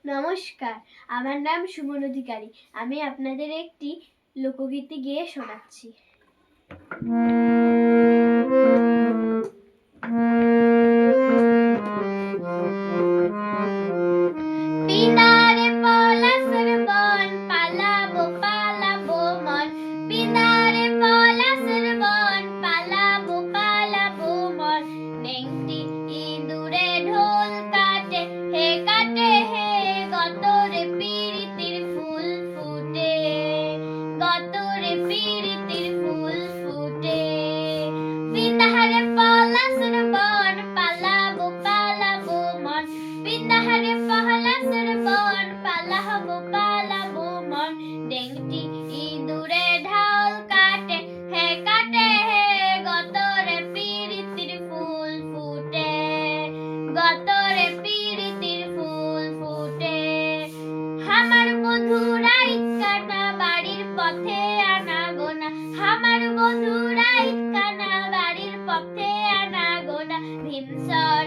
নমস্কার, আমার নাম সুমন অধিকারী। আমি আপনাদের একটি লোকগীতি গেয়ে শোনাচ্ছি। পিনারে পলাশের বন, পালাবো পালাবো মন। পিনারে পলাশের বন, পালাবো পালাবো মন। নেংটি ইঁদুরে ঢোল কাটে, হে কাটে হে, গতরে পিরিতির ফুল ফুটে, গতরে পিরিতির ফুল ফুটে। পিনারে পলাশের বন, পালাবো পালাবো মন। পিনারে পলাশের বন, পালাবো পালাবো মন। নেংটি ইঁদুরে ঢোল কাটে, হে কাটে হে, গতরে পিরিতির ফুল ফুটে, গতরে পিরিতির ফুল ফুটে। আমার বধুরা ইটকানা, বাড়ির পথে আনাগোনা। আমার বধুরা ইটকানা, বাড়ির পথে আনাগোনা। ভীমসর